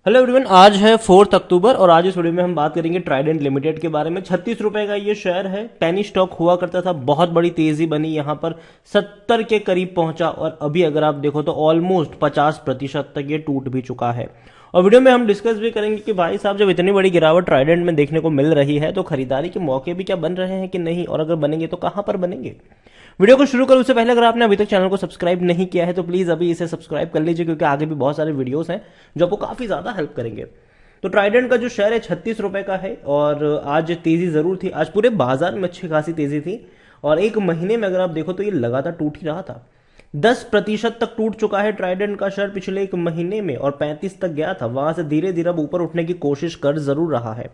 Hello everyone, आज है 4 अक्टूबर और आज इस वीडियो में हम बात करेंगे ट्राइडेंट लिमिटेड के बारे में। 36 रुपए का ये शेयर है। पेनी स्टॉक हुआ करता था, बहुत बड़ी तेजी बनी, यहाँ पर 70 के करीब पहुंचा और अभी अगर आप देखो तो ऑलमोस्ट 50% तक ये टूट भी चुका है। और वीडियो में हम डिस्कस भी करेंगे कि भाई साहब जब इतनी बड़ी गिरावट ट्राइडेंट में देखने को मिल रही है तो खरीदारी के मौके भी क्या बन रहे हैं कि नहीं, और अगर बनेंगे तो कहां पर बनेंगे। वीडियो को शुरू करूं उससे पहले अगर आपने अभी तक चैनल को सब्सक्राइब नहीं किया है तो प्लीज अभी इसे सब्सक्राइब कर लीजिए, क्योंकि आगे भी बहुत सारे वीडियोस हैं जो आपको काफी ज्यादा हेल्प करेंगे। तो ट्राइडेंट का जो शेयर है 36 रुपए का है और आज तेजी जरूर थी, आज पूरे बाजार में अच्छी खासी तेजी थी और एक महीने में अगर आप देखो तो ये लगातार टूट ही रहा था। 10% तक टूट चुका है ट्राइडेंट का शेयर पिछले एक महीने में और 35 तक गया था, वहां से धीरे धीरे अब ऊपर उठने की कोशिश कर जरूर रहा है।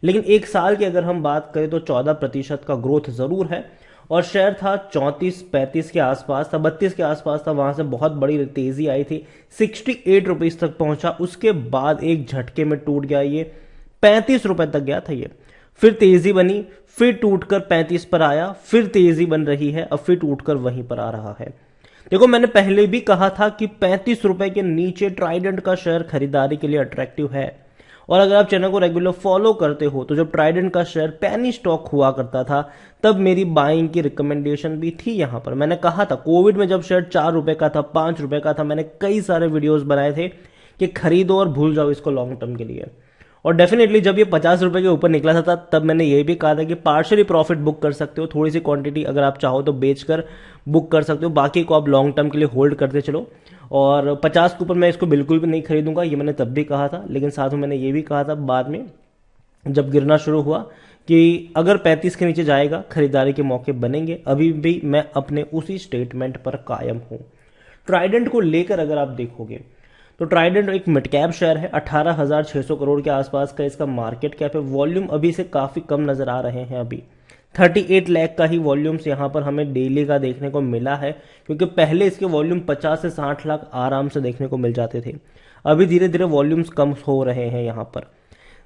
लेकिन एक साल की अगर हम बात करें तो 14% का ग्रोथ जरूर है और शेयर था 34-35 के आसपास था, 32 के आसपास था, वहां से बहुत बड़ी तेजी आई थी, 68 रुपीज तक पहुंचा। उसके बाद एक झटके में टूट गया, ये 35 रुपए तक गया था ये, फिर तेजी बनी, फिर टूटकर 35 पर आया, फिर तेजी बन रही है, अब फिर टूटकर वहीं पर आ रहा है। देखो मैंने पहले भी कहा था कि 35 रुपए के नीचे ट्राइडेंट का शेयर खरीदारी के लिए अट्रैक्टिव है। और अगर आप चैनल को रेगुलर फॉलो करते हो तो जब ट्राइडेंट का शेयर पेनी स्टॉक हुआ करता था तब मेरी बाइंग की रिकमेंडेशन भी थी। यहां पर मैंने कहा था कोविड में जब शेयर 4 रुपए का था, 5 रुपए का था, मैंने कई सारे वीडियोस बनाए थे कि खरीदो और भूल जाओ इसको लॉन्ग टर्म के लिए। और डेफिनेटली जब ये 50 रुपए के ऊपर निकला था तब मैंने ये भी कहा था कि पार्शियली प्रॉफिट बुक कर सकते हो, थोड़ी सी क्वांटिटी अगर आप चाहो तो बेचकर बुक कर सकते हो, बाकी को आप लॉन्ग टर्म के लिए होल्ड करते चलो। और 50 के ऊपर मैं इसको बिल्कुल भी नहीं खरीदूंगा, ये मैंने तब भी कहा था। लेकिन साथ में मैंने ये भी कहा था बाद में जब गिरना शुरू हुआ कि अगर 35 के नीचे जाएगा खरीदारी के मौके बनेंगे। अभी भी मैं अपने उसी स्टेटमेंट पर कायम हूं। ट्राइडेंट को लेकर अगर आप देखोगे तो ट्राइडेंट एक मिड कैप शेयर है, 18,600 करोड़ के आसपास का इसका मार्केट कैप है। वॉल्यूम अभी से काफी कम नजर आ रहे हैं, अभी 38 लाख का ही वॉल्यूम्स यहां पर हमें डेली का देखने को मिला है, क्योंकि पहले इसके वॉल्यूम 50 से 60 लाख आराम से देखने को मिल जाते थे। अभी धीरे धीरे वॉल्यूम्स कम हो रहे हैं यहां पर।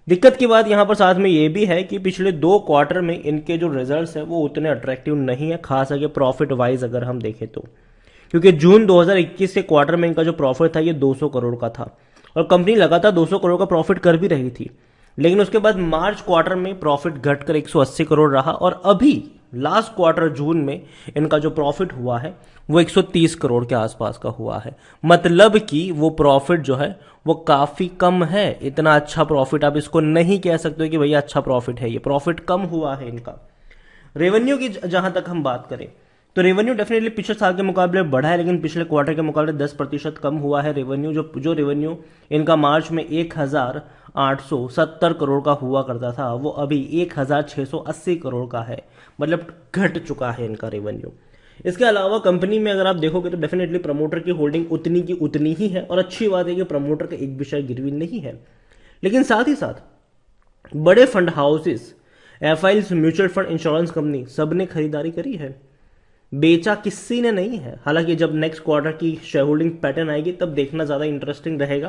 दिक्कत की बात यहां पर साथ में ये भी है कि पिछले 2 क्वार्टर में इनके जो रिजल्ट्स हैं वो उतने अट्रैक्टिव नहीं है, खास करके प्रॉफिट वाइज अगर हम देखें तो। क्योंकि जून 2021 के क्वार्टर में इनका जो प्रॉफिट था ये 200 करोड़ का था और कंपनी लगातार 200 करोड़ का प्रॉफिट कर भी रही थी। लेकिन उसके बाद मार्च क्वार्टर में प्रॉफिट घटकर 180 करोड़ रहा और अभी लास्ट क्वार्टर जून में इनका जो प्रॉफिट हुआ है वो 130 करोड़ के आसपास का हुआ है। मतलब कि वो प्रॉफिट जो है वो काफी कम है। इतना अच्छा प्रॉफिट आप इसको नहीं कह सकते कि भैया अच्छा प्रॉफिट है, ये प्रॉफिट कम हुआ है इनका। रेवेन्यू की जहां तक हम बात करें तो रेवेन्यू डेफिनेटली पिछले साल के मुकाबले बढ़ा है, लेकिन पिछले क्वार्टर के मुकाबले 10% कम हुआ है रेवेन्यू। जो रेवेन्यू इनका मार्च में 1,870 करोड़ का हुआ करता था वो अभी 1,680 करोड़ का है, मतलब घट चुका है इनका रेवेन्यू। इसके अलावा कंपनी में अगर आप देखोगे तो डेफिनेटली प्रमोटर की होल्डिंग उतनी की उतनी ही है और अच्छी बात है कि प्रमोटर का एक भी शेयर गिरवी नहीं है। लेकिन साथ ही साथ बड़े fund houses, FIIs, mutual fund, insurance company सबने खरीदारी करी है, बेचा किसी ने नहीं है। हालांकि जब नेक्स्ट क्वार्टर की शेयर होल्डिंग पैटर्न आएगी तब देखना ज्यादा इंटरेस्टिंग रहेगा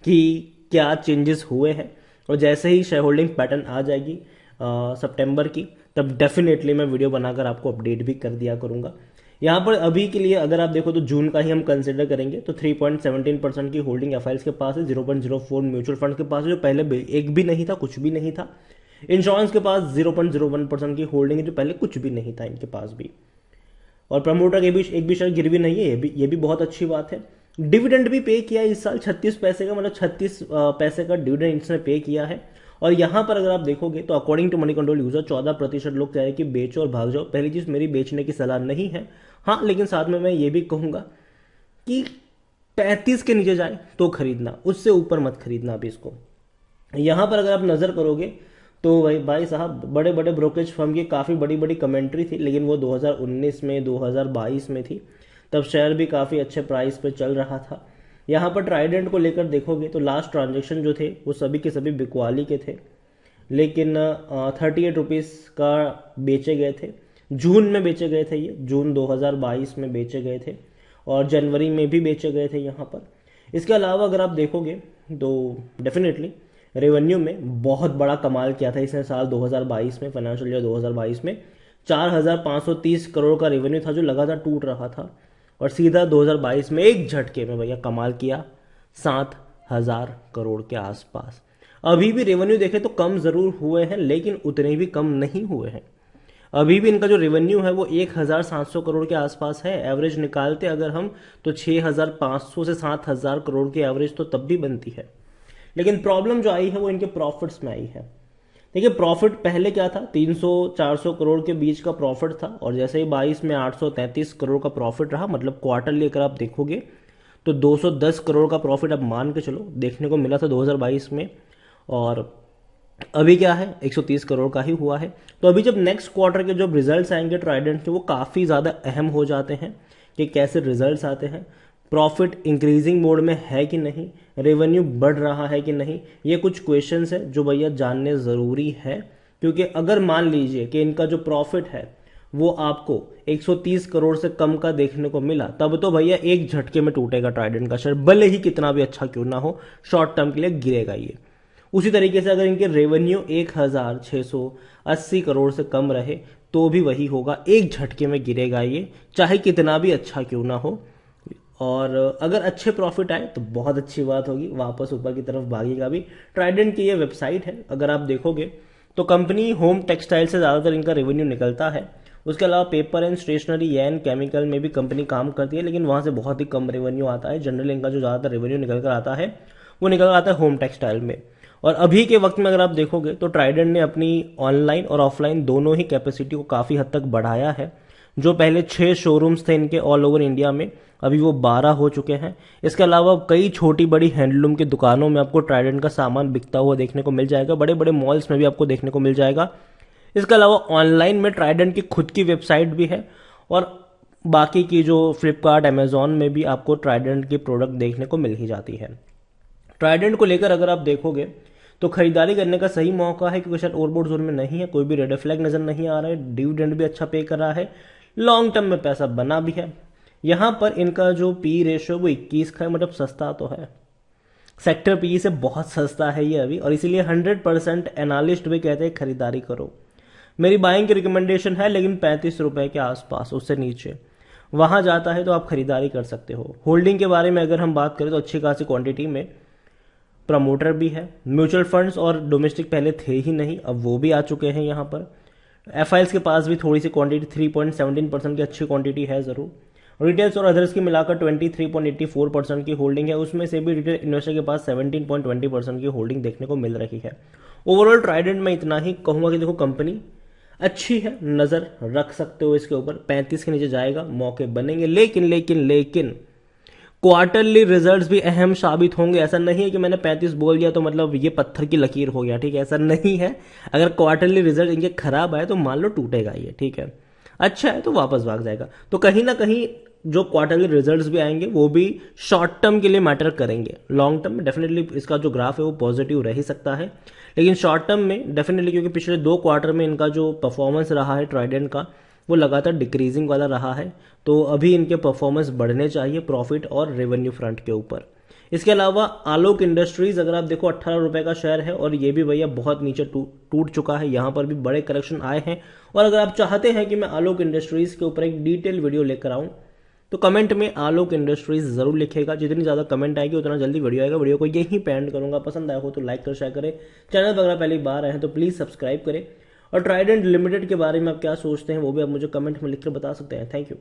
कि क्या चेंजेस हुए हैं। और जैसे ही शेयर होल्डिंग पैटर्न आ जाएगी सितंबर की, तब डेफिनेटली मैं वीडियो बनाकर आपको अपडेट भी कर दिया करूंगा। यहां पर अभी के लिए अगर आप देखो तो जून का ही हम कंसिडर करेंगे तो 3.17% की होल्डिंग एफआईएल्स के पास है, 0.04 म्यूचुअल फंड के पास है जो पहले एक भी नहीं था, कुछ भी नहीं था। इंश्योरेंस के पास 0.01% की होल्डिंग है जो पहले कुछ भी नहीं था इनके पास भी। और प्रमोटर के बीच एक भी शेयर गिरवी नहीं है, ये भी बहुत अच्छी बात है। डिविडेंड भी पे किया इस साल 36 पैसे का, मतलब 36 पैसे का डिविडेंड इसने पे किया है। और यहां पर अगर आप देखोगे तो according to Moneycontrol user 14% लोग कह रहे हैं कि बेचो और भाग जाओ। पहली चीज, मेरी बेचने की सलाह नहीं है। हाँ, लेकिन साथ में मैं ये भी कहूंगा कि 35 के नीचे जाए तो खरीदना, उससे ऊपर मत खरीदना अभी इसको। यहां पर अगर आप नजर करोगे तो भाई साहब बड़े बड़े ब्रोकरेज फर्म की काफ़ी बड़ी बड़ी कमेंट्री थी, लेकिन वो 2019 में 2022 में थी, तब शेयर भी काफ़ी अच्छे प्राइस पे चल रहा था। यहाँ पर ट्राइडेंट को लेकर देखोगे तो लास्ट ट्रांजेक्शन जो थे वो सभी के सभी बिकवाली के थे, लेकिन 38 रुपीज़ का बेचे गए थे। जून में बेचे गए थे, ये जून 2022 में बेचे गए थे और जनवरी में भी बेचे गए थे यहाँ पर। इसके अलावा अगर आप देखोगे तो डेफिनेटली रेवेन्यू में बहुत बड़ा कमाल किया था इसने साल 2022 में, फाइनेंशियल ईयर 2022 में 4,530 करोड़ का रेवेन्यू था जो लगातार टूट रहा था और सीधा 2022 में एक झटके में भैया कमाल किया, 1000 करोड़ के आसपास। अभी भी रेवेन्यू देखें तो कम जरूर हुए हैं, लेकिन उतने भी कम नहीं हुए हैं। अभी भी इनका जो रेवेन्यू है वो 1700 करोड़ के आसपास है। एवरेज निकालते अगर हम तो 6500 से 7000 करोड़ की एवरेज तो तब भी बनती है। लेकिन प्रॉब्लम जो आई है वो इनके प्रॉफिट्स में आई है। देखिए, प्रॉफिट पहले क्या था, 300-400 करोड़ के बीच का प्रॉफिट था, और जैसे ही 22 में 833 करोड़ का प्रॉफिट रहा, मतलब क्वार्टरली अगर आप देखोगे तो 210 करोड़ का प्रॉफिट अब मान के चलो देखने को मिला था 2022 में, और अभी क्या है 130 करोड़ का ही हुआ है। तो अभी जब नेक्स्ट क्वार्टर के जब रिजल्ट्स आएंगे ट्राइडेंट के, वो काफ़ी ज़्यादा अहम हो जाते हैं कि कैसे रिजल्ट्स आते हैं, प्रॉफिट इंक्रीजिंग मोड में है कि नहीं, रेवेन्यू बढ़ रहा है कि नहीं। ये कुछ क्वेश्चंस है जो भैया जानने ज़रूरी है, क्योंकि अगर मान लीजिए कि इनका जो प्रॉफिट है वो आपको 130 करोड़ से कम का देखने को मिला, तब तो भैया एक झटके में टूटेगा ट्राइडेंट का शेयर, भले ही कितना भी अच्छा क्यों ना हो, शॉर्ट टर्म के लिए गिरेगा ये। उसी तरीके से अगर इनके रेवेन्यू 1680 करोड़ से कम रहे तो भी वही होगा, एक झटके में गिरेगा ये, चाहे कितना भी अच्छा क्यों ना हो। और अगर अच्छे प्रॉफिट आए तो बहुत अच्छी बात होगी, वापस ऊपर की तरफ भागेगा भी। ट्राइडेंट की ये वेबसाइट है, अगर आप देखोगे तो कंपनी होम टेक्सटाइल से ज़्यादातर इनका रेवेन्यू निकलता है। उसके अलावा paper and stationery and chemical में भी कंपनी काम करती है, लेकिन वहाँ से बहुत ही कम रेवेन्यू आता है। जनरली इनका जो ज़्यादातर रेवेन्यू निकल कर आता है वो निकल कर आता है होम टेक्सटाइल में। और अभी के वक्त में अगर आप देखोगे तो ट्राइडेंट ने अपनी ऑनलाइन और ऑफलाइन दोनों ही कैपेसिटी को काफ़ी हद तक बढ़ाया है। जो पहले 6 शोरूम्स थे इनके ऑल ओवर इंडिया में, अभी वो 12 हो चुके हैं। इसके अलावा कई छोटी बड़ी हैंडलूम की दुकानों में आपको ट्राइडेंट का सामान बिकता हुआ देखने को मिल जाएगा, बड़े बड़े मॉल्स में भी आपको देखने को मिल जाएगा। इसके अलावा ऑनलाइन में ट्राइडेंट की खुद की वेबसाइट भी है, और बाकी की जो फ्लिपकार्ट अमेजॉन में भी आपको ट्राइडेंट की प्रोडक्ट देखने को मिल ही जाती है। ट्राइडेंट को लेकर अगर आप देखोगे तो खरीदारी करने का सही मौका है, क्योंकि शायद ओवरबोर्ड जोन में नहीं है, कोई भी रेड फ्लैग नजर नहीं आ रहा है, डिविडेंड भी अच्छा पे कर रहा है, लॉन्ग टर्म में पैसा बना भी है। यहां पर इनका जो पी रेशियो वो 21 का है, मतलब सस्ता तो है, सेक्टर पी से बहुत सस्ता है ये अभी, और इसीलिए 100% एनालिस्ट भी कहते हैं खरीदारी करो। मेरी बाइंग की रिकमेंडेशन है, लेकिन 35 रुपए के आसपास, उससे नीचे वहां जाता है तो आप खरीदारी कर सकते हो। होल्डिंग के बारे में अगर हम बात करें तो अच्छी खासी क्वांटिटी में प्रमोटर भी है। म्यूचुअल फंड्स और डोमेस्टिक पहले थे ही नहीं, अब वो भी आ चुके हैं यहाँ पर। एफआईएल्स के पास भी थोड़ी सी क्वांटिटी 3.17% की अच्छी क्वांटिटी है ज़रूर। रिटेल्स और अदर्स की मिलाकर 23.84% की होल्डिंग है, उसमें से भी रिटेल इन्वेस्टर के पास 17.20% की होल्डिंग देखने को मिल रही है। ओवरऑल ट्राइडेंट में इतना ही कहूँगा कि देखो कंपनी अच्छी है, नज़र रख सकते हो इसके ऊपर। 35 के नीचे जाएगा, मौके बनेंगे, लेकिन लेकिन लेकिन क्वार्टरली रिजल्ट्स भी अहम साबित होंगे। ऐसा नहीं है कि मैंने 35 बोल दिया तो मतलब ये पत्थर की लकीर हो गया, ठीक है, ऐसा नहीं है। अगर क्वार्टरली रिजल्ट इनके खराब आए तो मान लो टूटेगा ये, ठीक है। अच्छा है तो वापस भाग जाएगा। तो कहीं ना कहीं जो क्वार्टरली रिजल्ट्स भी आएंगे वो भी शॉर्ट टर्म के लिए मैटर करेंगे। लॉन्ग टर्म में डेफिनेटली इसका जो ग्राफ है वो पॉजिटिव रह ही सकता है, लेकिन शॉर्ट टर्म में डेफिनेटली, क्योंकि पिछले 2 क्वार्टर में इनका जो परफॉर्मेंस रहा है ट्राइडेंट का वो लगातार डिक्रीजिंग वाला रहा है, तो अभी इनके परफॉर्मेंस बढ़ने चाहिए प्रॉफिट और रेवेन्यू फ्रंट के ऊपर। इसके अलावा आलोक इंडस्ट्रीज अगर आप देखो 18 रुपए का शेयर है, और ये भी भैया बहुत नीचे टूट चुका है, यहाँ पर भी बड़े करेक्शन आए हैं। और अगर आप चाहते हैं कि मैं आलोक इंडस्ट्रीज के ऊपर एक डिटेल वीडियो लेकर आऊँ तो कमेंट में आलोक इंडस्ट्रीज जरूर लिखेगा। जितनी ज़्यादा कमेंट आएगी उतना जल्दी वीडियो आएगा। वीडियो को यहीं पे एंड करूँगा। पसंद आया हो तो लाइक कर शेयर करें। चैनल पर अगर पहली बार आए हैं तो प्लीज़ सब्सक्राइब करें। और ट्राइडेंट लिमिटेड के बारे में आप क्या सोचते हैं वो भी आप मुझे कमेंट में लिखकर बता सकते हैं। Thank you.